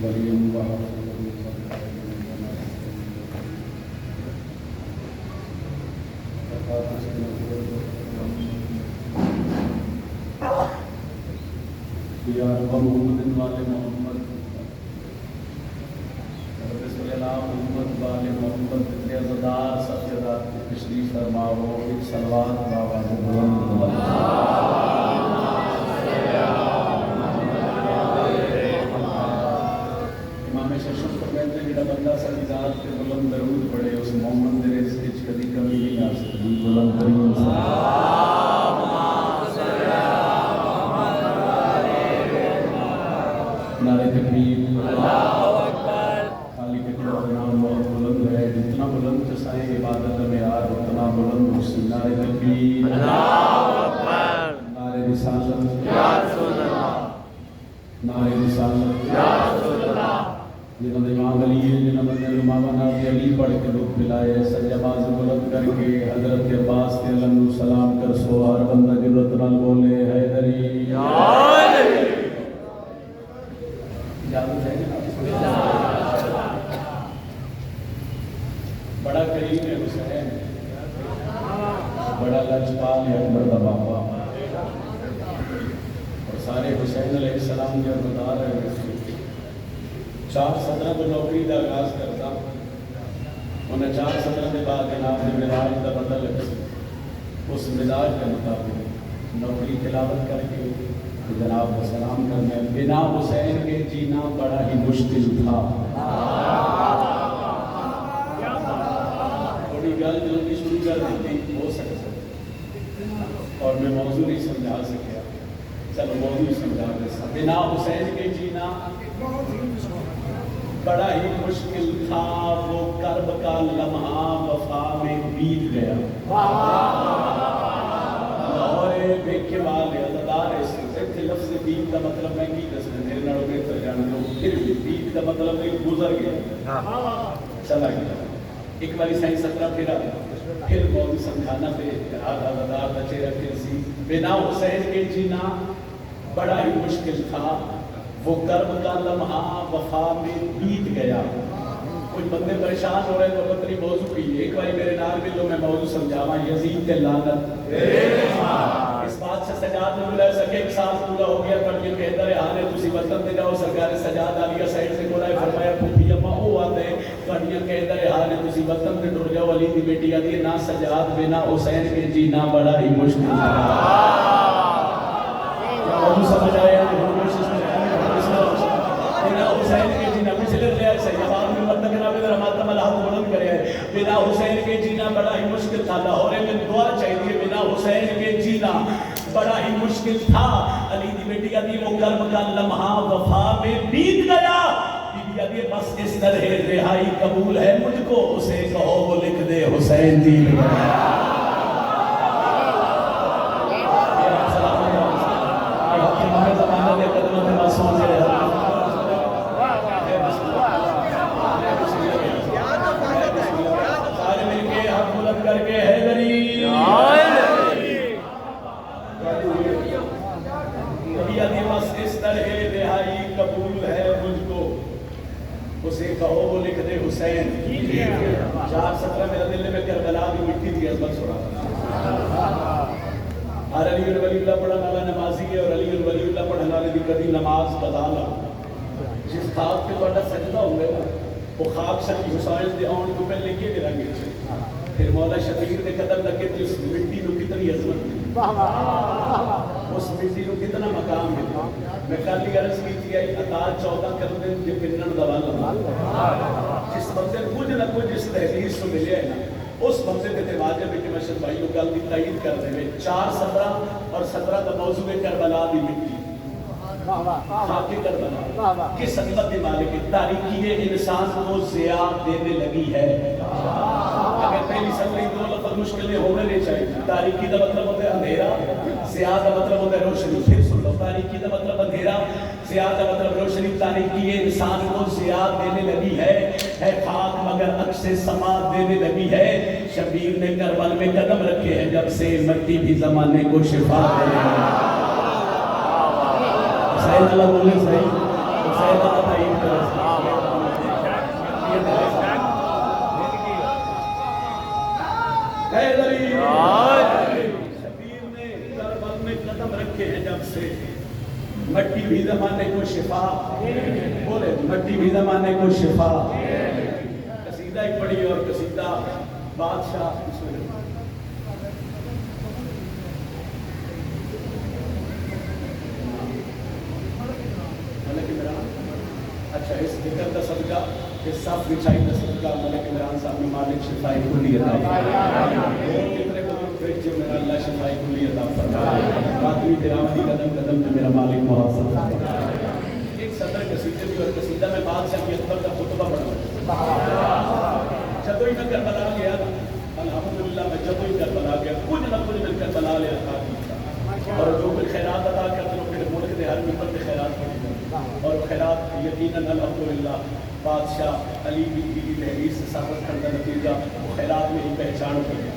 وليا وحافظا یا رب محمد وآل محمد رسول اللہ محمد وآل محمد عزادار سجدات تشریف فرماؤ ایک صلوات بآواز بلند امام ششم کو کہتے ہیں کہ بندہ سجدات کے بلند درود پڑھے اس محمد دے رزق وچ کبھی کمی نہیں آ سکتی بلند ترین نعرہ تکبیر اللہ اکبر خالی کے نام بہت بلند ہے جتنا بلند چسائیں عبادت میں یار اتنا بلند اسی نعرہ تکبیر اللہ اکبر نعرہ رسالت یا رسول اللہ نعرہ رسالت یا رسول اللہ جنہوں نے امام علی ہے جنہوں نے امام علی پڑھ کے دکھ پلائے سجدہ باز بلند کر کے حضرت عباس کے علم سلام کر سو ہر بندہ جرت نال بولے حیدری یا علی بڑا کریم ہے حسین بڑا لجپال ہے اکبر دا باپا اور سارے حسین علیہ السلام کے بتا رہے ہیں 4:17 کو نوکری دا آغاز کرتا انہیں 4:17 کے بعد جناب نے مزاج کا پتہ لگ اس مزاج کے مطابق نوکری تلاوت کر کے جناب کو سلام کرنے بنا حسین کے جینا بڑا ہی مشکل تھا تھوڑی گل جلدی شروع کر دیتی ہو سکتا اور میں موضوع نہیں سمجھا سکیا چلو موضوع سمجھا دے بنا حسین کے جینا بڑا ہی مشکل تھا وہ کرب کا لمحہ وفا میں بیت گیا اور دیکھے والے عزادار سے لفظ بیت کا مطلب میں کی دسنا میرے نڑوں میں تو جان دو پھر بھی بیت کا مطلب ایک گزر گیا چلا گیا ایک باری سائن 17 پھر موضوع سمجھانا پہ عزادار کا چہرہ پھر سی بنا حسین کے جینا بڑا ہی مشکل تھا وہ کرب کا لمحہ وفا میں بیت گیا کوئی بندے پریشان ہو رہے تو پتری موضوع کی ایک باری میرے نال بھی لو میں موضوع سمجھاواں یزید کے لعنت اس بات سے سجاد نے بولا سکے ایک سال پورا ہو گیا پر یہ کہتا رہے آنے تسی وطن دے جاؤ سرکار سجاد علیہ سائڈ سے بولا فرمایا پھوپھی اما او آتے پر یہ کہتا رہے آنے تسی وطن دے ڈر جاؤ علی دی بیٹی آتی ہے نا سجاد بنا حسین کے جینا بڑا ہی مشکل تھا موضوع سمجھ آیا حسین کے جینا پچھلے لیا سیدان میں مطلب نابد رحمت ملحظ بلند کرے ہیں بنا حسین کے جینا بڑا ہی مشکل تھا لاہورے میں دعا چاہیے بنا حسین کے جینا بڑا ہی مشکل تھا علی دی بیٹی آدھی وہ کرب کا لمحہ وفا میں بیت گیا بیٹی آدھی بس اس طرح رہائی قبول ہے مجھ کو اسے کہو وہ لکھ دے حسین دی اسے کہو وہ لکھ دے حسین 4:17 میرا دل میں کربلا کی مٹی تھی عظمت سنا ہر علی ولی اللہ پڑھنے والا نمازی ہے اور علی ولی اللہ پڑھنے والے دی کبھی نماز بدالا جس خاک پہ بڑا سجدہ ہوئے وہ خاک شکی حسین دے آن کو پہلے کے رنگے پھر مولا شفیع دے قدم لگے تھی اس مٹی کو کتنی عظمت تھی اس مٹی کو کتنا مقام ہے میں کالی عرض کی تھی آئی عطا 14 کر دیں جو پنن دوالا جس بندے کچھ نہ کچھ اس تحریر سے ملے ہے نا اس بندے کے تواجہ میں کہ مشہد بھائیوں گل دی تائید کر دے میں 4:17 اور 17 کا موضوع کربلا دی مٹی خاک کربلا کس حکمت مالک تاریکی انسان کو ضیاء دینے لگی ہے اگر پہلی سکری دو لفظ مشکلیں ہونے نہیں چاہیے تاریکی کا مطلب ہوتا ہے اندھیرا ضیاء کا مطلب ہوتا ہے روشنی پھر سن لو تاریکی کا مطلب اندھیرا ضیاء کا مطلب روشنی تاریکی انسان کو ضیاء دینے لگی ہے خاک مگر عکس سما دینے لگی ہے شبیر نے کربل میں قدم رکھے ہیں جب سے مٹی بھی زمانے کو شفا دے رہی ہے صحیح اللہ بولے صحیح شبیر نے کربلا میں قدم رکھے ہیں جب سے، مٹی بھی زمانے کو شفا، بولے مٹی بھی زمانے کو شفا. قصیدہ ایک پڑھی اور قصیدہ بادشاہ ملک عمران. اچھا اس ذکر کا صدقہ، اس صاف بچھائی کا صدقہ ملک عمران صاحب نے مالک شفائی کلی عطا فرمائے. کتنے قدم پھر جو میرا اللہ شفائی کلی عطا فرمائے. باطنی تیراوی قدم قدم پہ میرا مالک محافظ فرمائے. ایک صدر قصیدے بھی اور قصیدہ میں بادشاہ کی اکبر کا خطبہ پڑھا. جب ہی میں کربلا گیا الحمدللہ، میں جب ہی کربلا گیا کچھ نہ کچھ میں کربلا لے عطا کیا، اور جو کچھ خیرات ادا کرتے ہیں پھر ملک کے ہر ممبر پہ خیرات پڑھی جائے. اور خیرات یقیناً الحمدللہ بادشاہ علی کی تحریر سے ثابت کردہ نتیجہ وہ خیرات میں ہی پہچان ہو گیا.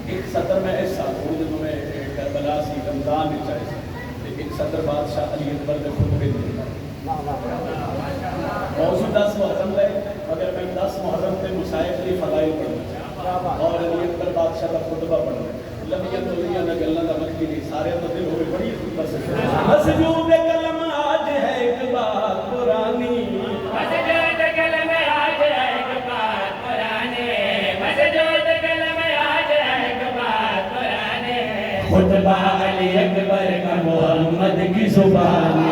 ایک سطر میں ایسا تھوڑے دنوں میں کربلا سی رمضان میں چاہے ایک سطر بادشاہ علی اکبر کے خطبے دیتا ہے. موضوع 10 محرم ہے، مگر میں 10 محرم کے مصائب کی فضائل پڑھنا اور علی اکبر بادشاہ کا خطبہ پڑھنا. لمبی دنیا نہ گلنا نہ مکھی نہیں، سارے تو دل ہوئے بڑی خطبہ سے مسجود کلم آج ہے ایک بات پرانی، مسجود کلم آج ہے ایک بات پرانی، مسجود کلم آج ہے ایک بات پرانی، خطبہ علی اکبر کا محمد کی زبان.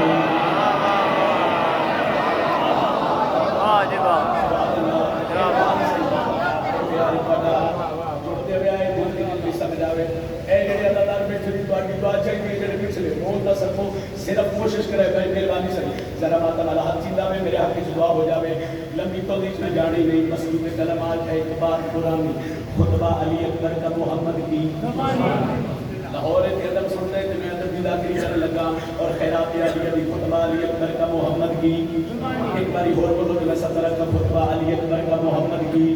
صرف کوشش کرے بھائی مہربانی سے ذرا ماتم اللہ چیزہ میں میرے حق کی دعا ہو جاوے. لمبی تو نیچ میں جانی نہیں، مسجود کلمات ہے ایک بات قرآنی، خطبہ علی اکبر کا محمد کی. لاہور کے ادب سنتے تھے میں ادب دیدہ کری کرنے لگا اور خیرات علی علی خطبہ علی اکبر کا محمد کی. ایک باری اور بولو کہ میں صدر کا خطبہ علی اکبر کا محمد کی.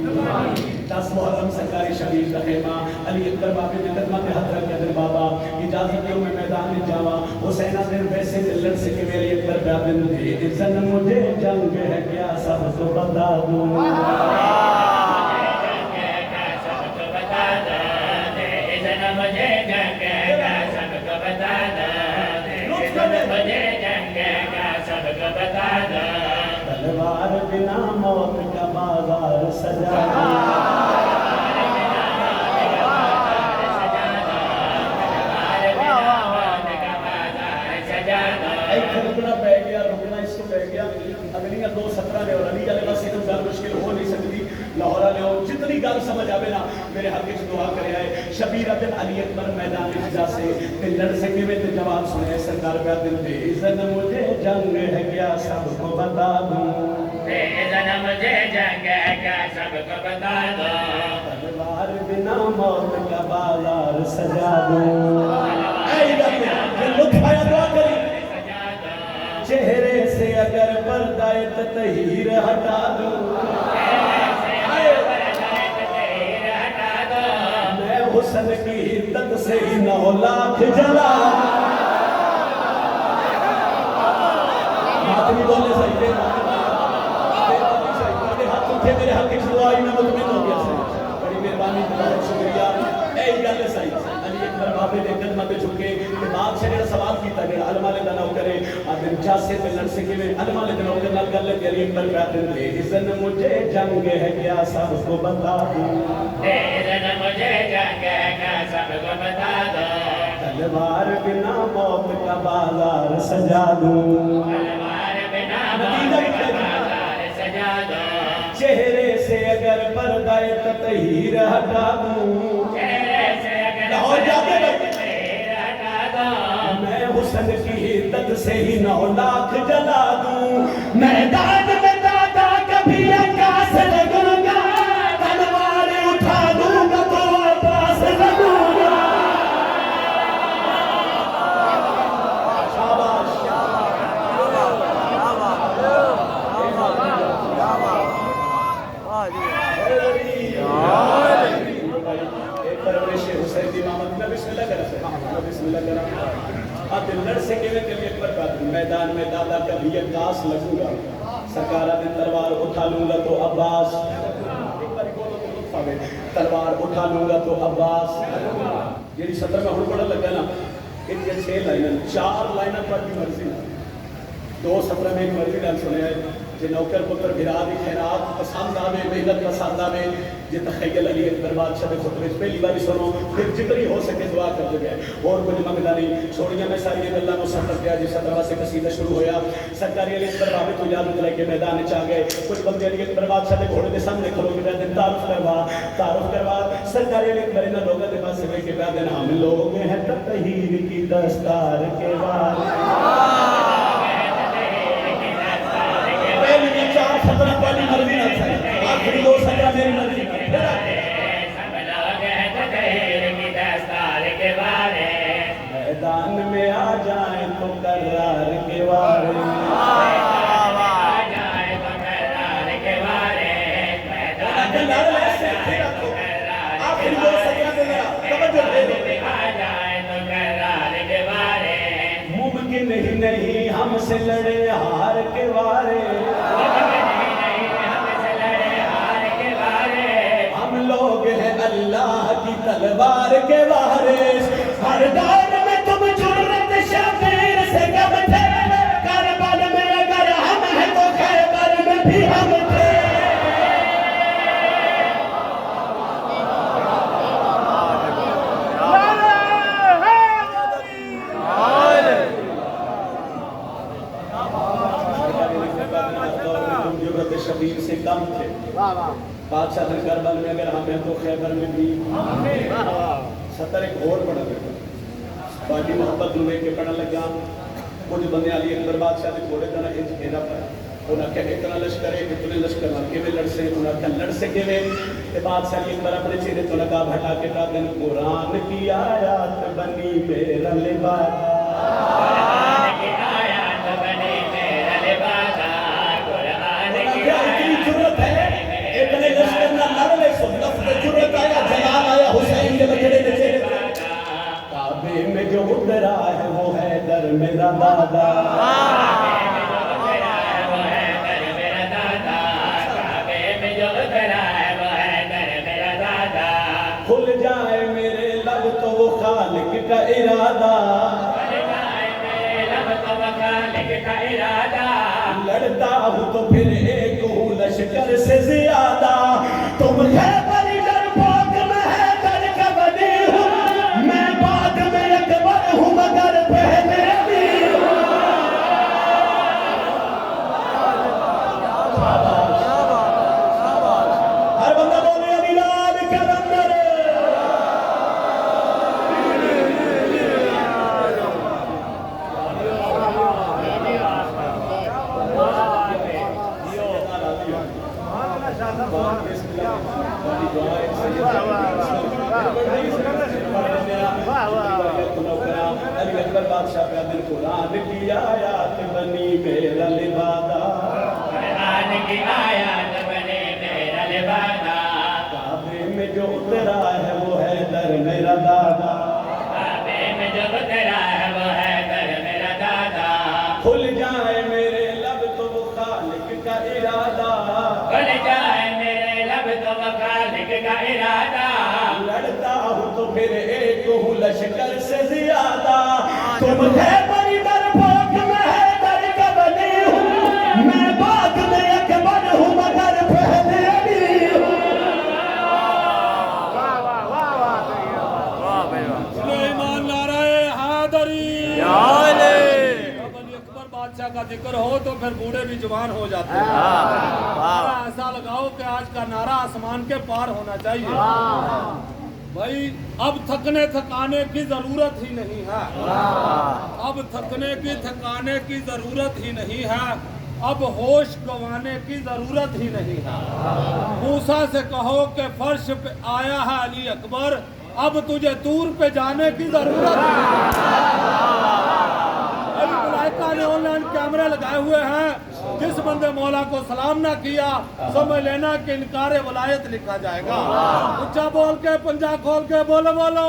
10 محرم سرکاری شبیر کا خیمہ علی اکبر باقی نے قدمت حضرت کے در بابا اجازت دیو میں میدان میں جاوا. حسینہ دن ویسے دلن سے کہ میرے اکبر بیادن دے ازن مجھے جنگ ہے کیا سب کو بتا دوں، تلوار بنا موت کا بازار سجا رکنا پہ گیا، رکنا اس کو پہ گیا. اگلی 2:17 نے اور علی علیہ بس اتنا زیادہ مشکل ہو نہیں سکتی. لاہور والے ہو جتنی گل سمجھ آوے نا میرے حق سے دعا کرے آئے. شبیر بن علی اکبر میدان جا سے لڑ سکے میں تو جواب سنے سرکار کا دل دے اذن مجھے جنگ ہے کیا سب کو بتا دوں، اذن مجھے جنگ ہے کیا سب کو بتا دوں، تلوار بنا موت کا بازار سجا دوں. لطف آیا دعا کری. چہرے سے اگر پردہ تطہیر ہٹا دوں، میں حسن کی حدت سے 9 لاکھ جلا. ماتمی بولے صحیح دے ہاتھ اٹھے میرے حق کی دعائی میں مطمئن ہو گیا. بڑی مہربانی بہت شکریہ. اے گل صحیح علی اکبر بابے دے قدمت جھکے بادشاہ نے سوال کیتا گیا علماء نے نہ کرے آدم جاسے پہ لڑ سکے میں علماء نے نہ کر کر لے علی اکبر بیان دے اذن مجھے جنگ ہے کیا سب کو بتا دوں، اذن مجھے جنگ ہے کیا سب کو بتا دوں، تلوار بنا موت کا بازار سجا دوں، تلوار بنا موت کا بازار سجا دوں، چہرے سے اگر پردہ تطہیر ہٹا دوں، چہرے سے اگر پردہ تطہیر ہٹا دوں، میں حسن کی حدت سے ہی 9 لاکھ جلا دوں، میدان میں دادا کبھی عکاس لگوں گا، تلوار اٹھا دوں گا تو عباس لگوں گا. شاباش حسین کی امامت میں بسم اللہ کرا لڑ سے کے علی اکبر کا میدان میں دادا کا بھی عکاس لگوں گا سرکار دن تلوار اٹھا لوں گا تو عباس تلوار اٹھا لوں گا تو عباس یہ سطر میں ہوں بڑا لگا نا ان کے 6 لائنر 4 لائنر پر بھی مرضی نہ 2 سطر میں ایک مرضی نہ سنے ہیں جی نوکر پتر بھرادی خیرات پسند آوے محنت پسند آوے جی تخیل علی اکبر بادشاہ خطبے پہلی باری سنو پھر جتنی ہو سکے دعا کر دے گئے اور کچھ منگنا نہیں چھوڑیاں میں ساری اللہ کو سفر کیا جس طرح سے قصیدہ شروع ہویا سرکاری علی اکبر بابے تو یاد لے کے میدان چاہ گئے کچھ بندے علی اکبر بادشاہ کے گھوڑے کے سامنے کھلو کے دن تعارف کروا سرکاری علی اکبر انہاں لوگوں کے پاس سے کے بعد ہم لوگ ہیں تطہیر کی دستار کے بعد پہلی مرضی نہ تھا آخری 2 سطر میری مرضی نہ سب لوگ ہیں تطہیر کی دستار کے بارے میدان میں آ جائیں تو قرار کے بارے آ جائیں تو قرار کے بارے میدان میں آخری 2 سطر دے گا توجہ دے دو آ جائیں تو قرار کے بارے ممکن ہی نہیں ہم سے لڑے ہار کے بارے اللہ کی تلوار کے وارث ہر دور میں تم جرت شبیر سے کب تھے کربلا میں اگر ہم ہیں تو خیبر میں بھی ہم تھے تم جرت شبیر سے کم تھے بادشاہ نے کربلا میں اگر ہم ہیں تو خیبر میں بھی سطر ایک اور پڑھا لگا باقی محبت لے کے پڑھا لگا کچھ بندے علی اکبر بادشاہ نے تھوڑے طرح اینا پڑھا انہاں کہ اتنا لشکر ہے اتنے لشکر مر کے لڑ سے انہاں کہ لڑ سے کے بادشاہ علی اکبر اپنے چہرے تو لگا بھٹا کے کہا دن قرآن کی آیات بنی میرا لبادہ قرآن کی آیات بنی میرا لبادہ قرآن کی آیات جرت ہے اتنے لشکر نہ لڑ لے سو لفظ جرت آیا جلال آیا حسین کے بچڑے دے چہرے کعبے میں جو اترا ہے وہ ہے در میرا دادا کھل جائے میرے لب تو وہ خالق کا ارادہ لڑتا ہوں تو پھر ایک ہوں لشکر سے زیادہ تم خیبر ڈرپوک میں ہے در کا بنی ہوں میں بعد میں اکبر ہوں مگر پہلے بھی ہوں ہر بندہ بولے علی لال کلندر علی اکبر بادشاہ کا دل قرآن کی آیات بنی میرا لبادہ قرآن کی آیات بنی میرا لبادہ کعبے میں جو اترا ہے وہ ہے در میرا دادا کعبے میں جو اترا ہے وہ ہے در میرا دادا کھل جائے میرے لب تو وہ خالق کا ارادہ کھل جائے میرے لب تو وہ خالق کا ارادہ لڑتا ہوں تو پھر ایک ہوں لشکر سے زیادہ تم خیبر ڈرپوک میں ہے در کا بنی ہوں میں بعد میں اکبر ہوں مگر پہلے بھی ہوں سلیمان نعرہ حیدری جب علی اکبر بادشاہ کا ذکر ہو تو پھر بوڑھے بھی جوان ہو جاتے ہیں ایسا لگاؤ کہ آج کا نعرہ آسمان کے پار ہونا چاہیے بھائی اب تھکنے تھکانے کی ضرورت ہی نہیں ہے اب تھکنے کی تھکانے کی ضرورت ہی نہیں ہے اب ہوش گوانے کی ضرورت ہی نہیں ہے موسیٰ سے کہو کہ فرش پہ آیا ہے علی اکبر اب تجھے طور پہ جانے کی ضرورت ابھی ملائکہ نے آن لائن کیمرے لگائے ہوئے ہیں جس بندے مولا کو سلام نہ کیا سمجھ لینا کہ انکار ولایت لکھا جائے گا اچھا بول کے پنجہ کھول کے بولو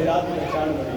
ਵਿਰਾਟ ਦੀ ਪਹਿਚਾਨ ਬਣੀ।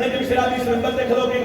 ਨਜਮ ਸ਼ਰਾਬੀ ਸੁਨਬਤ ਤੇ ਖਲੋ ਕੇ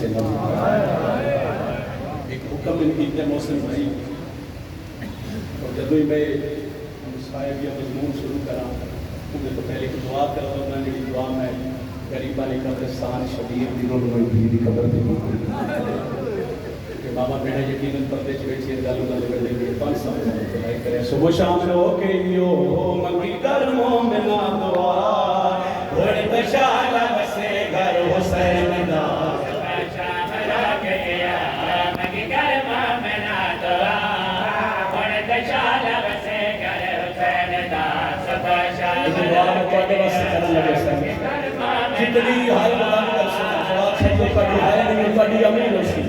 سے ایک حکم ان کی محسن بھائی اور جب میں صاحب یا مضمون شروع کرا انہیں تو پہلے کی دعا کر رہا ہوں میری دعا میں غریبہ نے قبرستان شبیر دنوں میں بھی خبر دی کہ بابا بیٹا یقیناً پردے چ بیٹھی گل گل کر دیں گے پانچ سال سے کرے صبح شام رو کے یو منگی کر مومنا دعا بڑے بشارہ بسے گھر حسین دا شام رو کے منگی کر مومنا دعا بڑے بشارہ بسے گھر حسین دا صبح شام دعا کو بس کرنے لگے سن جتنی حال بلند کر سکتا جواب سے جو کبھی ہے نہیں کبھی امین ہو سی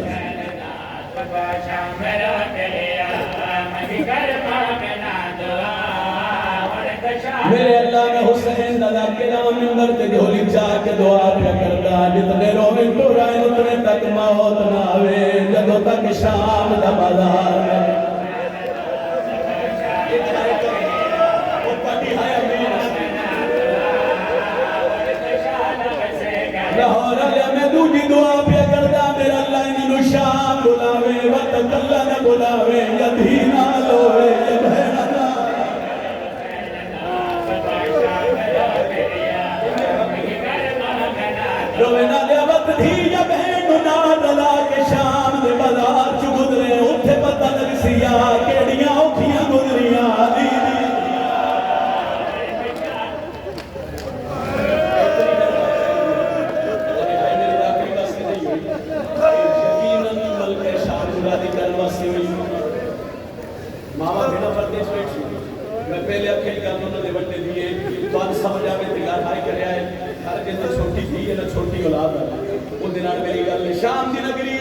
میرے اللہ نے حسین دادا کے نام نمبر تے جھولی چاہ کے دعا پہ کرتا جتنے رومن تو رائے اتنے تک موت نہ آوے جدوں تک شام دا بازار لاہور علیہ میں دوجی دعا پہ کردا میرا اللہ انہوں شام بلاوے وقت اللہ نہ بلاوے یدھی نہ لوے یہ بہنا نہ روے نہ لیا وقت دھی یا بہن نہ دلا کے شام دے بازار چ گزرے اتھے پتہ لگ سیا کیڑیاں اوکھیاں گزریاں دی ماما بنا پردیش بیٹھی میں پہلے اکھیل گل انہوں نے بڑھتے دیئے تو آج سمجھ آوے تیار ہائی کرے آئے ہر جیسے چھوٹی تھی ہے نا چھوٹی اولاد ہے ان دنان میری گل ہے شام دی نگری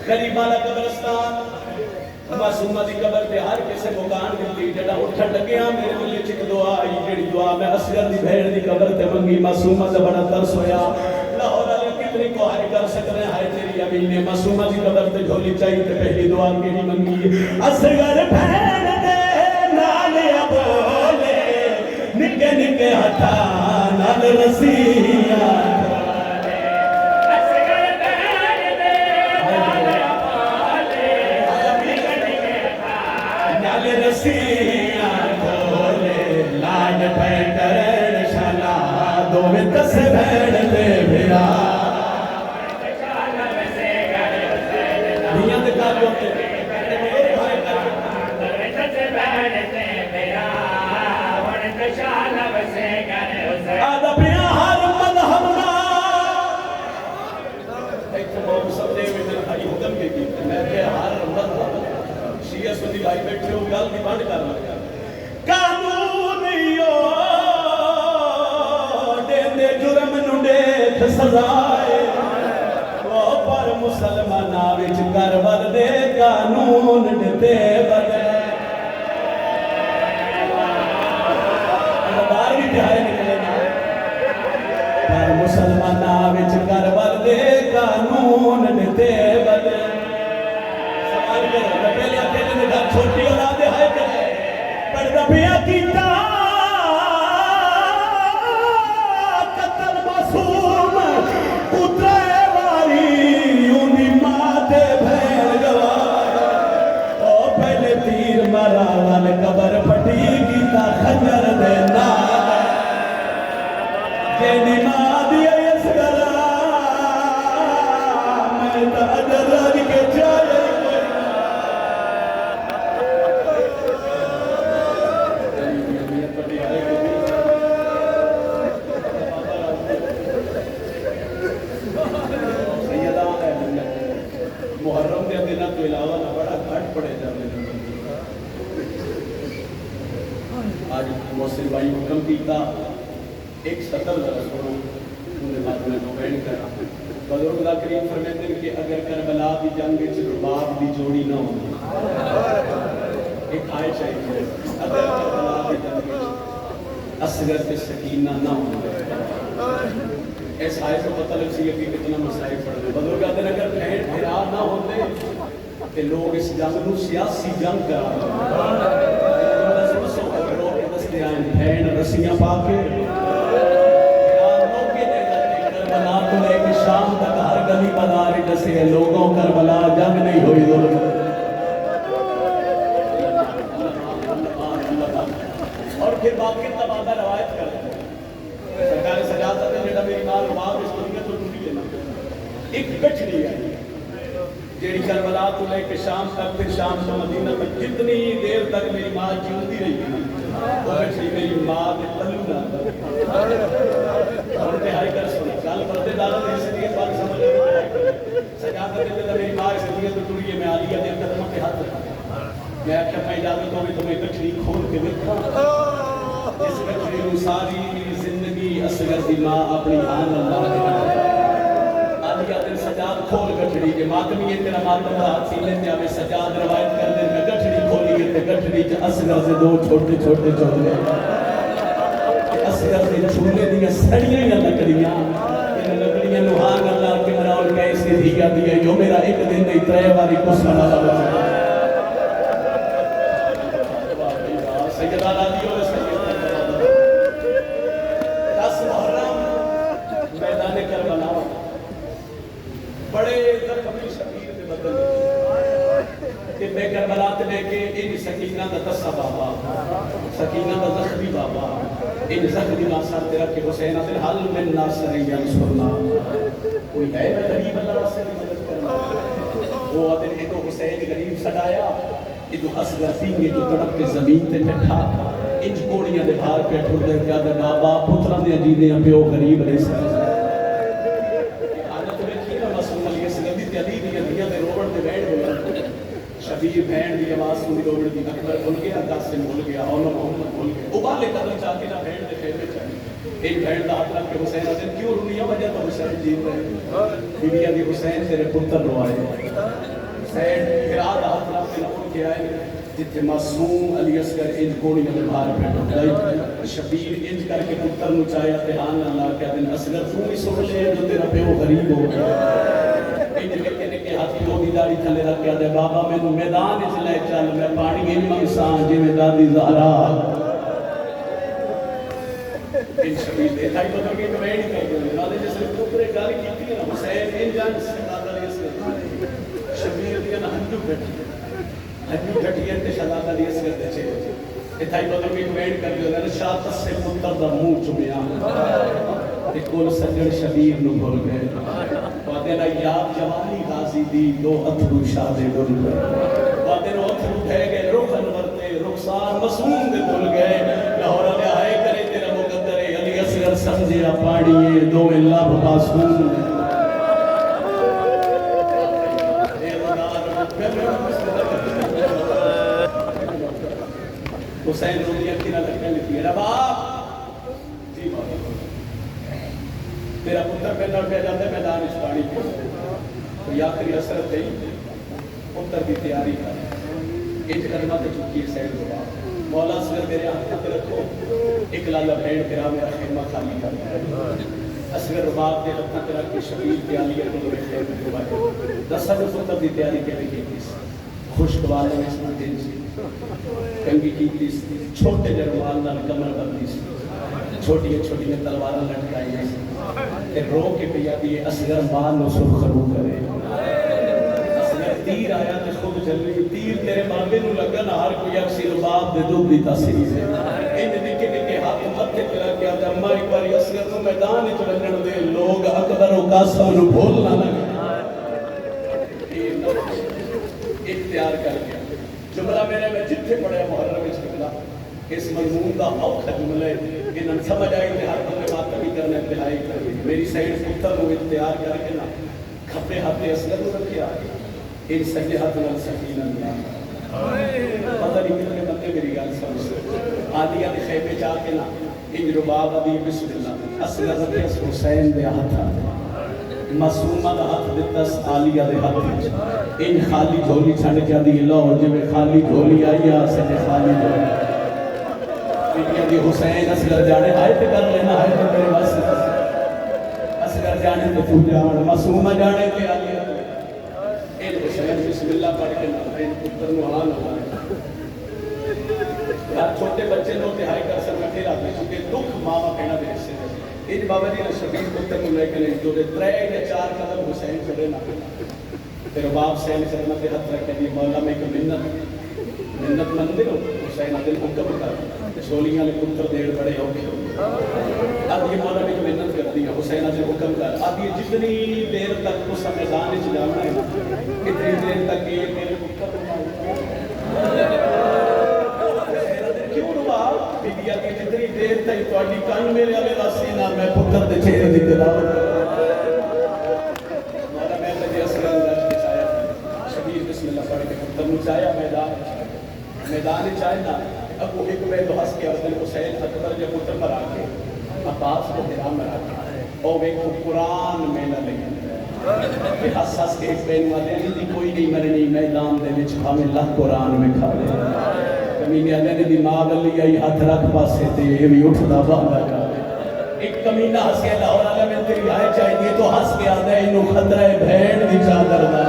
غریبانہ قبرستان معصومہ دی قبر تے ہر کسے مکان ملتی جڑا اٹھن لگے ہاں میرے ملے چک دعا آئی جڑی دعا میں اصغر دی بھیڑ دی قبر تے منگی معصومہ تے بڑا ترس ہویا لاہور علیہ کتنی کو ہائے کر سکتے ہیں ہائے تیری امین نے معصومہ دی قبر تے جھولی چاہیے تے پہلی دعا کیڑی منگی اصغر بھیڑ دے نال ابولے نکے نکے ہٹھا نال رسیاں رسیاں کھولے لاڈ پیٹر شالا دو میں تس بھیڑ دے بھیرا دیاں دے کار ہوتے آدھا پیا ہر مذہبنا ایک تو بہت سب دے میں میرے بھائی حکم کے کی میں کہ ہر مذہب شیعہ سنی بھائی بیٹھے ہو گل دی بانڈ کرنا قانونیو دے دے جرم نڈیت سزائے وہ پر مسلمان آوچ کر ور دے قانون دے بدے بار بھی جائے نکلے نا پر مسلمان آوچ کر ور دے قانون دے بدے سوال کرو میں پہلے اکیلے نے گھر چھوٹی اولادے ہائے کرے پڑھتا پیا کیتا قتل معصوم اترے واری یونی ماتے بھیڑ گوار او پہلے تیر مرا وال قبر پٹی کیتا خنجر دینا جینی ماں دیا اس گرا میں تا اجر کے چالے محرم دے دنوں تو علاوہ نہ بڑا گھٹ پڑے جاتے ہیں آج محسن بھائی حکم کیتا ایک سطر ذرا سنو انہیں بات میں بیان کرا بزرگ اللہ کریم فرماتے ہیں کہ اگر کربلا دی جنگ وچ رباب دی جوڑی نہ ہوندی ایک آیت چاہیے اگر کربلا دی جنگ وچ اصغر تے سکینہ نہ ہوندی اس آیت کو پتہ لگ سی کہ کتنا مسائل پڑھ رہے بزرگ آتے ہیں اگر بھیڑ بھیڑا نہ ہوتے کہ لوگ اس جنگ کو سیاسی جنگ کرا لوگ دستے آئیں بھیڑ رسیاں پا کے کربلا تو ایک شام تک ہر گلی بازار دسے لوگوں کربلا جنگ نہیں ہوئی ظلم اور پھر باقی تبادلہ روایت کرتے ہیں سرکار سجادہ نے جڑا میری ماں رواب اس دنیا تو ٹوٹی ہے نا ایک گٹھڑی ہے جیڑی کربلا تو لے کے شام تک پھر شام سے مدینہ تک جتنی دیر تک میری ماں جیوندی رہی ہے وہ گٹھڑی میری ماں کے پلو نہ اور تہائی کر سنا کل پردے دادا نے اس لیے بات سمجھ سجادہ نے جڑا میری ماں اس دنیا تو ٹوٹی ہے میں عالیہ دے قدموں کے ہاتھ رکھا میں کیا میں اجازت ہوں تمہیں گٹھڑی کھول کے دیکھا اس گٹھڑی کو ساری زندگی اصغر دی ماں اپنی آن اللہ کے عالیہ دن سجاد کھول گٹھڑی کے ماتمی ہے تیرا ماتم ہاتھ سینے تے ہمیں سجاد روایت کر دیں میں گٹھڑی کھولی ہے تے گٹھڑی چ اصغر سے دو چھوٹے چھوٹے چولے اصغر سے چولے دیا سڑیاں یا لکڑیاں ان لکڑیاں نوحان اللہ کے مراؤ کیسے دیا دیا جو میرا ایک دن نہیں ترے واری کس مرالا بچا سیدہ راضی ہو میدان کربلا بڑے زخمی شبیر کے بدل کہ میں کربلا تے لے کے ان سکینہ دا تسا بابا سکینہ دا زخمی بابا ان زخمی ناصر تیرا کہ حسین دل حل من ناصر ینصرنا کوئی ہے میں غریب اللہ سے مدد کرنا وہ دن ایک حسین غریب سڑایا ادو اصغر سینگے جو تڑپ کے زمین تے بیٹھا انج کوڑیاں دے بھار پہ ٹھڑ دے کیا دے بابا پترہ دے جیدے ہیں پیو غریب رہ سکتے شبیر بہن دی آواز سنی روڑ دی اکبر بھول گیا قاسم بھول گیا اولا محمد بھول گیا ابالے قدم چاہتے نہ بہن دے خیمے چاہیے ایک بہن دا ہاتھ رکھ کے حسین آتے کیوں رونیاں وجہ تو حسین جیت رہے بیویاں دی حسین تیرے پتر روائے حسین پھر آدھا ہاتھ رکھ کے نہ کے آئے جتے معصوم علی اصغر انج کوڑی میں بھار پہ ٹھلائی شبیر انج کر کے پتر نو چاہیا تہان اللہ کیا دن اصغر تو ہی سن لے جو تیرا پیو غریب ہو گیا انج لکھے لکھے ہاتھ دو دی داڑی تھلے رکھ کے دے بابا میں نو میدان اچ لے چل میں پانی انج منسان جی میں دادی زہرا ان شبیر دے تائی بدل کے کمیڈی کہہ گئے نالے جس نے پترے گالی کیتی ہے نا حسین انج جان سیداد علی اصغر شبیر دیا نا ہنجو بیٹھی ہنجو بیٹھی ہے تے شہزاد علی اصغر دے چھے اتھائی بدل کے کمیڈی کر گئے نا شاہ سے پتر دا منہ چمیاں تے کول سجڑ شبیر نو بھول گئے وادینا یاد جوانی غازی دی دو اتھرو شاہ دے گل گئے وادینا اتھرو بھے گئے رخ انورتے رخصار مسموم دے بھول گئے لاہور علی آئے کرے تیرا مقدر علی اصغر سمجھے پاڑیے دو اللہ معصوم حسین روی اکینا لگنے لیتی ہے ربا جی بابا تیرا پتر پہ لڑ پہ جاتے میدان اس پانی پہ تو یا کری حسرت دئی پتر کی تیاری کر ایک کرنا تو چکی ہے سید ربا مولا اصغر میرے ہاتھ پہ رکھو ایک لالا بھیڑ تیرا میرا خیمہ خالی کر اصغر رباب دے ہاتھ پہ رکھ کے شبیر تیاری کر کے خیر ربا دسا جو پتر کی تیاری کے لئے کی خوشگوار میں اس میں دن سی کنگی کی تیس چھوٹے جروال نال کمر بندی سی چھوٹی چھوٹی تلواریں لٹکائی سی تے رو کے پیا دیے اصغر ماں نو سرخرو کرے اصغر تیر آیا تے خود جلوی تیر تیرے بابے نو لگا نہ ہر کوئی اکسی رباب دے دو دی تاثیر ہے ان نکے نکے ہاتھ متھے پلا کیا تے اما ایک باری اصغر نو میدان وچ ونجن دے لوگ اکبر و قاسم نو بھول نہ لگے اختیار کر گیا جملہ میرے میں جتنے پڑے محرم اس جملہ اس مضمون کا اوکھا جملہ ہے کہ نم سمجھ آئی کہ ہر بندے بات کبھی کرنا انتہائی کر گئی میری سائڈ پتر کو اختیار کر کے نا کھپے ہاتھے اصغر کو رکھیا ان سجے ہاتھ نال سکین اللہ پتہ نہیں کتنے بندے میری گال سمجھ آدھی آدھی خیبے جا کے نا ان رباب ابھی بسم اللہ اصغر رکھے حسین دے ہاتھ معصومہ دا ہاتھ دیتاس عالیہ دے ہاتھ ان خالی جھولی چھڑ کیا دی لو جو میں خالی جھولی آئی آسے نے خالی جھولی بیٹیا دی حسین اصغر جانے آئے تے کر لینا آئے تے میرے واسطے اصغر جانے تے تو جان معصومہ جانے تے عالیہ ان حسین بسم اللہ پڑھ کے نہ ان پتر نو حال ہوگا چھوٹے بچے نو تہائی کر سر میں پھر آتے چونکہ دکھ ماما کہنا دے سے ان بابا جی نے شبیر پتر کو لے کے نہیں تو 3 یا 4 قدم حسین چڑھے نہ پھر باپ حسین کرنا تے ہاتھ رکھ کے مولا میں ایک منت مندے ہو حسین دل حکم کر چھولیاں نے پتر دیڑ بڑے ہو گئے اب یہ مولا میں ایک منت کر دی حسین سے حکم کر اب یہ جتنی دیر تک اس میدان میں جانا ہے اتنی دیر تک یہ میرے پتر کیوں روا بیبیا کی جتنی دیر تک تواڈی کان میرے والے راستے نہ میں پتر دے چہرے دی تلاوت مولا میں تے اصل اندر چاہیا شبیر بسم اللہ پڑھ کے پتر نو چاہیا میدان چاہے نا ابو ایک میں تو ہنس کے افضل حسین اکبر جب پتر مرا کے عباس کو حرام مرا کے اور ایک قرآن میں نہ لگے کہ ہس کے ایک بین والے دی کوئی نہیں مرنی میدان دے وچ ہمیں اللہ قرآن میں کھا لے کمینے والے نے دماغ لیا یہ ہاتھ رکھ پاسے تے یہ بھی اٹھدا باندھا جا ایک کمینہ ہنس کے لاہور والے میں تیری آئے چاہیے تو ہنس کے آدھا انہوں خطرہ بھیڑ دی چادر دا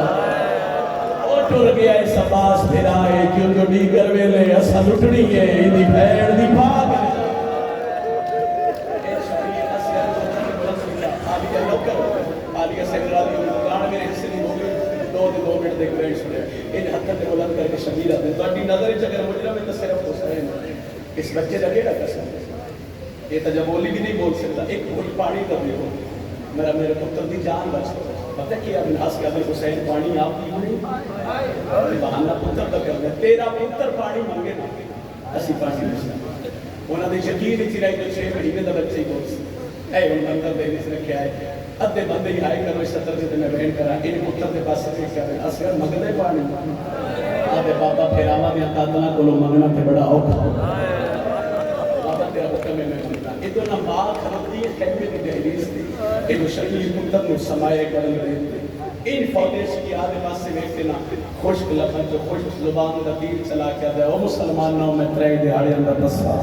ٹر گیا ہے سباس پھرائے کیوں جو دیگر ویلے اسا لٹنی ہے انہی بھیڑ دی بھاگ اے شبیر اسیار کو تک آلیہ لوکر آلیہ سیکرہ دی گانا میرے حصے نہیں ہوگی 2 منٹ دیکھ رہے چھوڑے ان حد تک بلند کر کے شبیر آتے تو اپنی نظر اچھا اگر مجرم ہے تو صرف حسین اس بچے لگے نہ کر سکتے یہ تجبولی بھی نہیں بول سکتا ایک گھٹ پانی کر دے ہو میرے پتر دی جان بچ پتہ کیا ابن حس کے ابن حسین پانی آپ کی نہیں بہانہ پتر کا کر دے تیرا پتر پانی مانگے نا اسی پانی مشتا انہوں نے یقین اچھی رہی تو 6 مہینے دا بچے کو اے ان منتر دے اس نے کیا ہے ادھے بندے ہی آئے کرو اس طرح سے میں بہن کرا ان پتر دے پاس سے کیا ہے اصغر مگدے پانی آدھے بابا پھر آما دیا قاتلہ کو لو مانگنا پھر بڑا اوکھا بابا تیرا حکم ہے میں مانگنا ادھو نماغ خراب دی خیمے دی دہلیز دی ادھو شریف پتر نو سمائے کرن رہے ان فوجیش کی آدھے پاس سے ویکتے نا خوشک لفظ جو خوشک زبان دا تیر چلا کیا دے او مسلمانوں میں 3 دہاڑے اندر دسا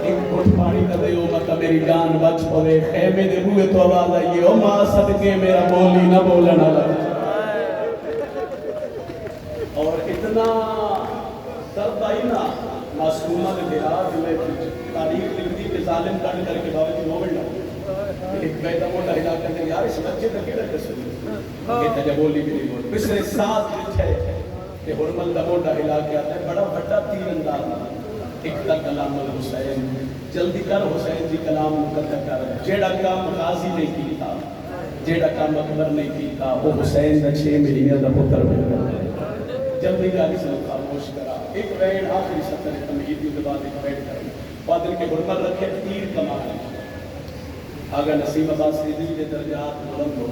ایک گھٹ پانی کا دے او مکہ میری جان بچ پوے خیمے دے روئے تو آواز آئیے او ماں صدقے میرا بولی نہ بولنا لگ اور اتنا درد آئی نا معصومہ دے بیراج میں تاریخ لکھ دی کہ ظالم کر کے باوجود نوبل نہ ایک بیٹا موٹا ہلا کرتے ہیں یار اس بچے کا کیڑا قسم یہ تجبولی بھی نہیں بول پچھلے 7 دن ہے کہ حرمل دا موٹا ہلا کے آتا ہے بڑا بڑا تیر انداز ایک دا کلام الحسین جلدی کر حسین جی کلام مقدر کر جیڑا کام غازی نہیں کیتا جیڑا کام اکبر نہیں کیتا وہ حسین دا 6 مہینے دا پتر بن جلدی گالی سے خاموش کرا ایک ویڈ آخری سطر تمہید کے بعد ایک ویڈ کر بادل کے حرمل رکھے تیر کمان آگا نسیم عباس سیدی کے درجات بلند ہو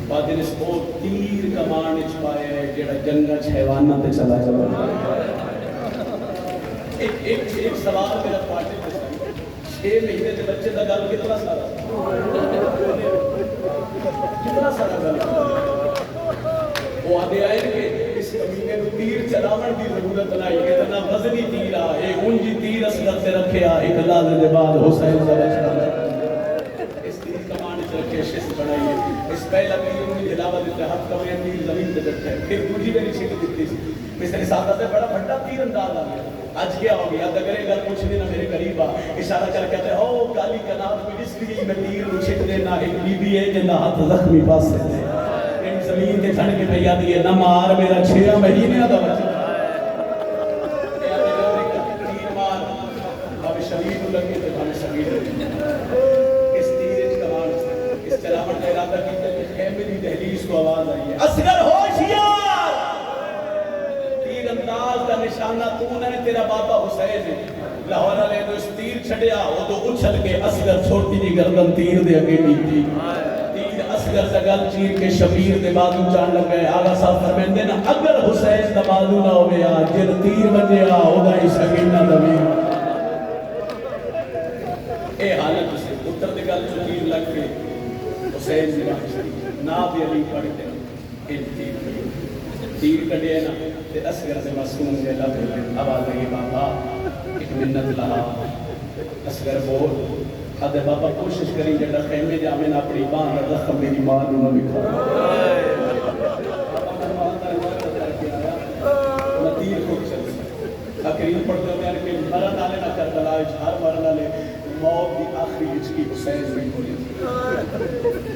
بادل اس کو تیر کمان چھپائے ہے جیڑا جنگا چھیوانہ تے چلا چلا ایک سوال میرا پارٹی تے 6 مہینے کے بچے دا گل کتنا سارا گل وہ آدھے آئے کہ اس کمینے کو تیر چلاون کی ضرورت نہیں اتنا وزنی تیر آ ایک اونجی تیر اصغر سے رکھے آ ایک لازے دے بعد حسین سے بچنا شست بنائیے اس پہلا تیر انہی علاوہ دیتے ہاتھ کمرے تیر زمین پہ دیتے ہیں پھر دوجی میری چھیٹ دیتی سی مثل ساتھ آتے بڑا بڑا تیر انداز آ گیا آج کیا ہو گیا دگرے گھر کچھ نہیں نہ میرے قریب آ اشارہ کر کہتے ہیں او کالی کناب میں اس لیے میں تیر نو چھٹ دینا ایک بی بی ہے جنہ ہاتھ زخمی پاس سے تھے ان زمین کے کھڑ کے بھیا دیئے نہ مار میرا 6 مہینے آدھا بچہ تیر مار اب شریر لگے تو ہمیں شریر لگے چلاوٹ کا ارادہ کیتا کہ خیمے دی دہلیز کو آواز آئی ہے اصغر ہوشیار تیر انداز کا نشانہ تو نے تیرا بابا حسین ہے لاہور والے تو اس تیر چھڑیا وہ تو اچھل کے اصغر چھوٹی دی گردن تیر دے اگے نیتی تیر اصغر دا گل چیر کے شبیر دے بازو جان لگ گئے آغا صاحب فرمیندے نا اگر حسین دا بازو نہ ہویا جن تیر بجیا او دا اس اگے نہ دوی اے حالت سے اتر دے گل جو تیر لگ کے حسین زبان ناب علی پڑھتے ہیں تیر کڑے نا تے اصغر سے معصوم دے لب آواز آئی بابا ایک منت لہا اصغر بول آدھے بابا کوشش کریں جڑا خیمے جامن اپنی باندھ رخم میری ماں نو بھی کھا تیر کو چل تقریر پڑھتے ہوئے کہ مرن آلے نہ کر دلائش ہر مرن آلے موت کی آخری ہچکی حسین میں کھولی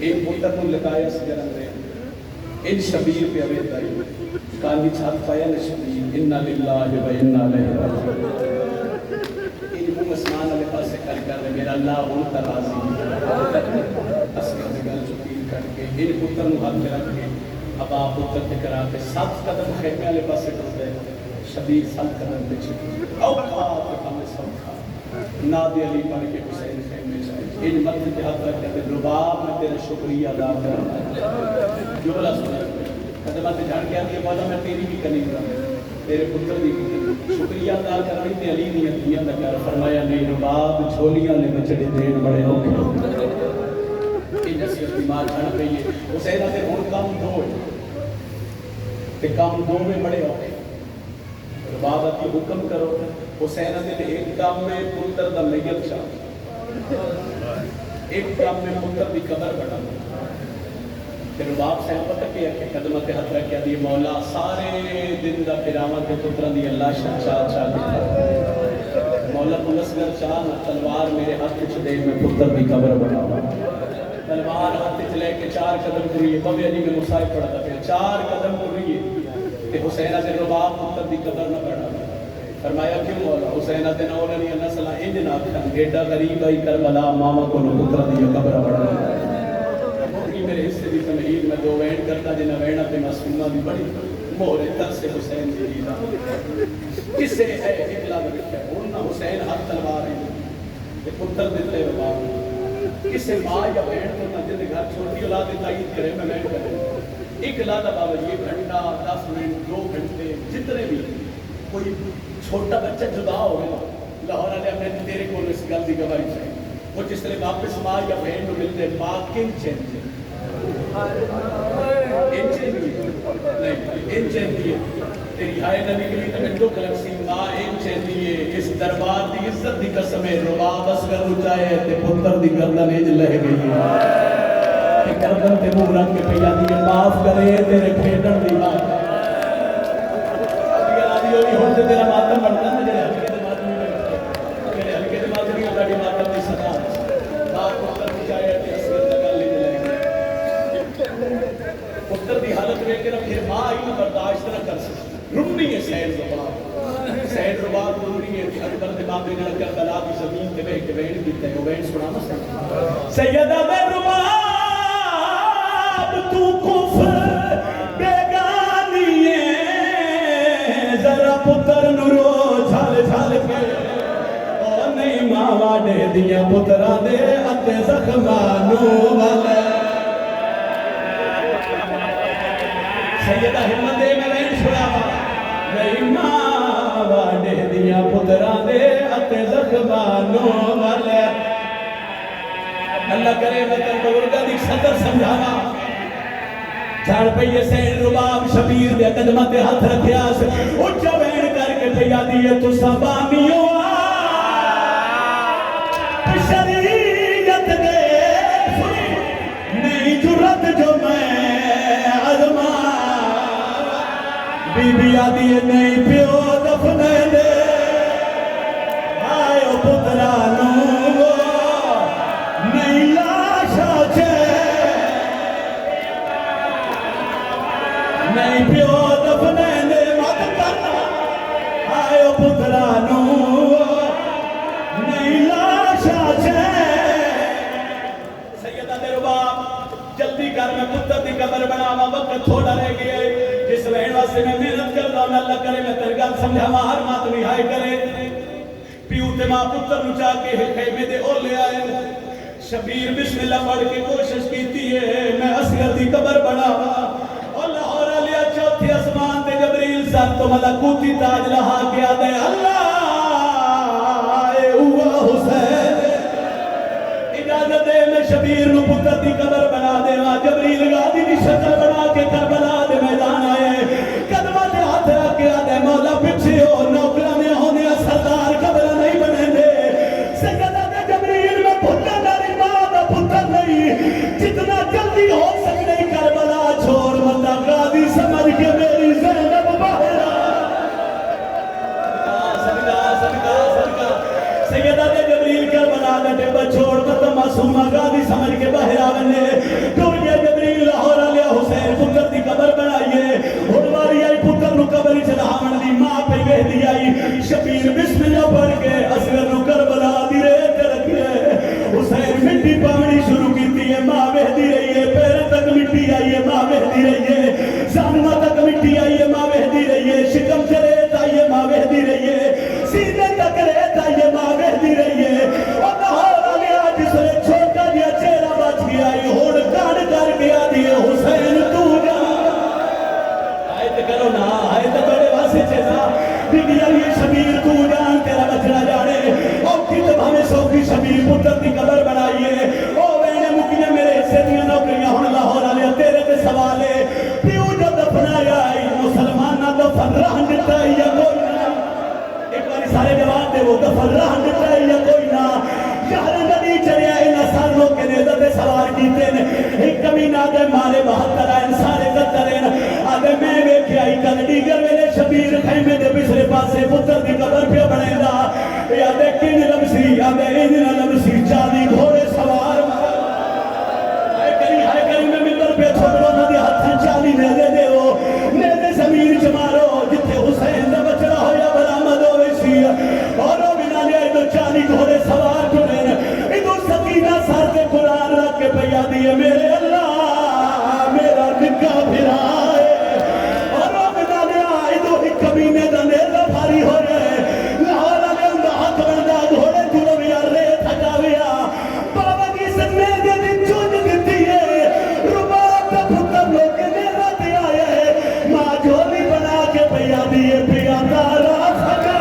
ایک پتر کو لگایا سے جنم دے ان شبیر پہ اوید آئی کانی چھات پایا نے شبیر انہا للہ و انہا لہ راجعون ان کو مسمان علیہ پاسے کر رہے میرا اللہ ان کا راضی اسکر دگل چکیر کر کے ان پتر نو ہاتھ میں رکھ کے اب آپ پتر کے کرا کے 7 قدم خیمے علیہ پاسے کر دے شبیر 7 قدم پیچھے اوقا تو ہمیں سب کھا نادی علی پڑھ کے حسین خیمے جائے ان مدد کے ہاتھ رکھ کے رباب میں تیرے شکریہ ادا کرنا جملہ سنا قدمات جھاڑ کے آتی ہے مولا میں تیری بھی کنی کرا تیرے پتر بھی شکریہ ادا کرنی تے علی نہیں دیا نگر فرمایا نہیں رباب چھولیاں لے بچڑے دین بڑے ہو کے ان نصیحت کی ماں جھاڑ پہ یہ حسین آتے ہون کام دو تے کام دو میں بڑے ہو کے رباب کی حکم کرو حسین آتے ایک کام میں پتر دا میت شاہ ایک کام میں پتر دی قبر بڑھا پھر رباب صاحب پتہ کیا کہ قدمت ہاتھ رکھیا دی مولا سارے دن دا پھراواں تے پتراں دی اللہ شاہ چاہ دکھا مولا کو اصغر چاہ تلوار میرے ہاتھ وچ دے میں پتر دی قبر بناواں تلوار ہاتھ وچ لے کے 4 قدم ٹری بابے علی میں مصائب پڑھدا پھر 4 قدم ٹری تے حسین سے رباب پتر دی قبر نہ بڑھا فرمایا کیوں مولا حسین تے نہ اولانی اللہ صلی انج نہ کھن ایڈا غریب آئی کربلا ماما کو پتر دی قبر بڑھا میرے حصے دی تمہید میں 2 وین کرتا جنہ وینہ پہ معصومہ بھی بڑی مہرے تر سے حسین دی دیدہ کسے ہے اقلا برکھ ہے انہا حسین ہاتھ تلوار ہے کہ پتر دیتے رباب کسے ماں یا وین کرنا جن گھر چھوٹی اولاد تائید کرے میں وین کرے اقلا دا بابا یہ گھنٹہ 10 منٹ 2 گھنٹے جتنے بھی کوئی چھوٹا بچہ جدا ہو گیا لاہور علیہ میں تیرے کو اس گل دی گواہی چاہیے وہ جس طرح واپس ماں یا بہن کو ملتے پاک کن چین چین ان چین دیئے تیری ہائے نبی کے لیے تمہیں دو کلک سی ماں ان چین دیئے اس دربار دی عزت دی قسم ہے رباب اصغر اچھائے تے پتر دی گردن ایج لہ گئی ہے کہ گردن تے منہ رکھ کے پیا دیئے معاف کرے تیرے کھیڑن دی بات ہون سے تیرا ماتم بڑھتا ہے جڑے ہلکے دے ماتم نہیں بڑھتے جڑے ہلکے دے ماتم نہیں بڑھتا ماتم نہیں ستا باپ پتر پچھائے تے اصغر جگہ لے لیں پتر دی حالت میں کہ پھر ماں ہی نہ برداشت نہ کر سکتی رمنی ہے سید رباب رمنی ہے اکبر دے باپ نے کر بلا کی زمین تے بہ کے وین کیتا ہے وہ وین سنا نہ سیدہ رباب تو کفر بیگانی ہے ذرا پتر نورو جھال جھال کے او نہیں ماوا دے دیا پترا دے اتے زخمانو والے سیدہ ہمت دے میں نہیں چھوڑا نہیں ماوا دے دیا پترا دے اتے زخمانو والے اللہ کرے وطن بزرگا دی صدر سمجھانا جھاڑ پہیے سین رباب شبیر دے قدمہ تے ہاتھ رکھیا سے اچھا بین کر کے پہیا دیئے تو سبانیوں شریعت دے نہیں جرت جو میں عظمہ بی بی آدیئے نہیں پیو دفنے دے آئے او پترانو نہیں لاشا چھے نہیں پیو دفنے دے مات کرنا آئے او پترانو نہیں لاشا چھے سیدہ دے رباب جلدی کر میں پتر دی قبر بناوا وقت تھوڑا رہ گیا جس وین واسے میں محنت کرتا ہوں اللہ کرے میں تیرے گل سمجھا ہر مات نہیں ہائے کرے پیو تے ماں پتر نچا کے خیمے دے او لے آئے شبیر بسم اللہ پڑھ کے کوشش کیتی ہے میں اصغر دی قبر بناوا اور لاہور علیہ چوتھی اسمان تے جبریل صاحب تو ملکوتی تاج لہا کے آدھے اللہ اے ہوا حسین اجازت دے میں شبیر نو پتر دی قبر بنا دے جبریل غادی کی شکل بنا کے کربلا دے میدان آئے قدمہ دے ہاتھ رکھ کے آدھے مولا پچھے ہو نوکرہ میں ہونے سردار قبر نہیں بنے دے سیدہ دے جبریل میں پتر داری ماں دا پتر نہیں جتنا جلدی ہو سکنے کربلا چھوڑ مطلب غادی سمجھ کے میری زینب باہرہ صدقہ سیدہ دے جبریل کربلا دا ٹیبا چھوڑ مطلب معصومہ گادی سمجھ کے باہر آونے ٹوڑیا جبریل لاہور لیا حسین پتر دی قبر بنائیے ہنواری آئی پتر نو قبر چلا ہمن دی ماں پہ مہدی آئی شبیر بسم اللہ پڑھ کے اصغر نو کربلا دی ریت رکھے حسین مٹی پاونی شروع کی ہے ماں مہدی رہی ہے پیروں تک مٹی آئی ہے ماں مہدی رہی ہے زانوہ تک مٹی آئی ہے ماں مہدی رہی ہے شکم سے ریت آئی ہے ماں مہدی رہی ہے سینے تک ریت آئی ہے ماں مہدی رہی ہے اور لاہور لیا جس نے چھوٹا دیا چہرہ بچ گیا ہوڑ کاڑ کر گیا دیے حسین تو جا آیت کرو نا آیت توڑے واسے چیزا بیبی علی شبیر تو جان تیرا بچنا جانے اور کتب ہمیں سوکی شبیر پتر دی قبر بنائیے او وینے مکیے میرے حصے دیا نوکریاں ہون لاہور آلیا تیرے تے سوالے پیو جو دفنایا مسلمانہ دفن رہن دیتا ہے یا کوئی نہ ایک باری سارے جواب دے وہ دفن رہن دیتا ہے یا کوئی نہ شہر ندی چلیا اینا سالوں کے نیدت سوار کیتے ہیں ایک کمین آدھے مارے بہتر آئین سارے قطرین آدھے میں ویکھے آئی کلڈی گر ویلے شبیر خیمے دے پسرے پاسے پتر دی قبر پہ بڑھے دا آدھے کن لمسی آدھے این لمسی چالی گھوڑے سوار ہائے کری میں ملر پہ چھوڑو ندی ہتھاں چالی نیدے دے ہو نیدے زمین چمارو جتے حسین دا بچڑا ہو یا برامد ہو ویسی اور وہ بنا لیا ادھو چالی گھوڑے سوار ٹھوڑے ادھو سکینہ سار کے قرآن رکھ کے پیا دیئے میرے اللہ میرا نکا پھرا ہے اور وہ بنا لیا ادھو ہی کمینے دا نیدہ بھاری ہو رہے لاہور آگے اندہ ہاتھ بندہ گھوڑے دھولو بھی آرے تھکا بیا بابا کی سننے دے دی چونج دیتی ہے رباب کا پھتر لوگ کے نیدہ دیا ہے ماں جھولی بنا کے پیا دیئے پیا دارا تھکا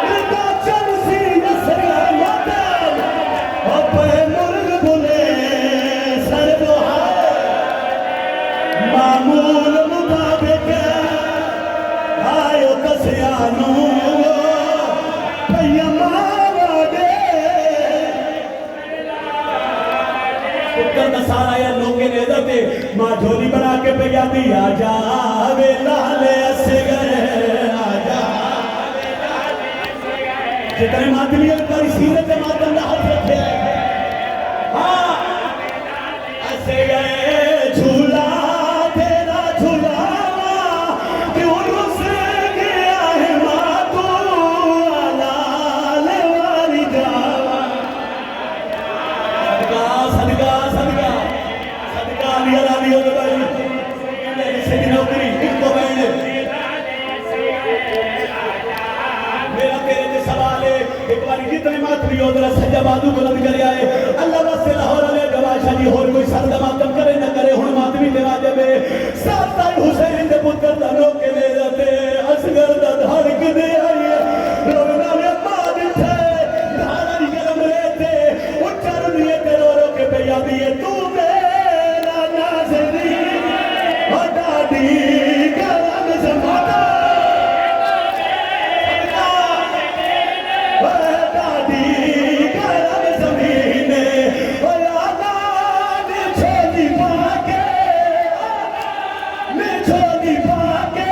ردا چل سی نسریا ماتم اپنے مرگ بلے سر بہائے معمول مطابق آئیو کسیانو پیا مانا دے پتر نسارا یا لوگے نے دتے ماں جھولی بنا کے پیا دیا جاوے لالے اسے گئے آجا جتنے ماتمی پر سیرت ماتم نہ ہاتھ رکھے ہاں اسے گئے جھولا تیرا جھولانا کیوں رسے گیا ہے ماں تو لالے والی جاوا صدقہ صدقہ صدقہ علی علی ہو گئے بھائی سے کی نوکری ایک کو بہنے میرا تیرے جے سوال ہے ایک باری جتنے ماتری ہو ذرا سجا بادو بلند کرے آئے اللہ واسطے لاہور علیہ گواشا جی اور کوئی سرد ماتم کرے نہ کرے ہن ماتمی دے واجب ہے ساتھ تائی حسین دے پتر دا روکے لے جاتے اصغر دا دھڑک دے آئیے رونا میں بعد تھے دھاڑی گرم رہتے اچھر دیئے تے رو رو کے پہ یادیے تو میرا ناظری اور دادی گرم زمانہ چھوڑی پاکے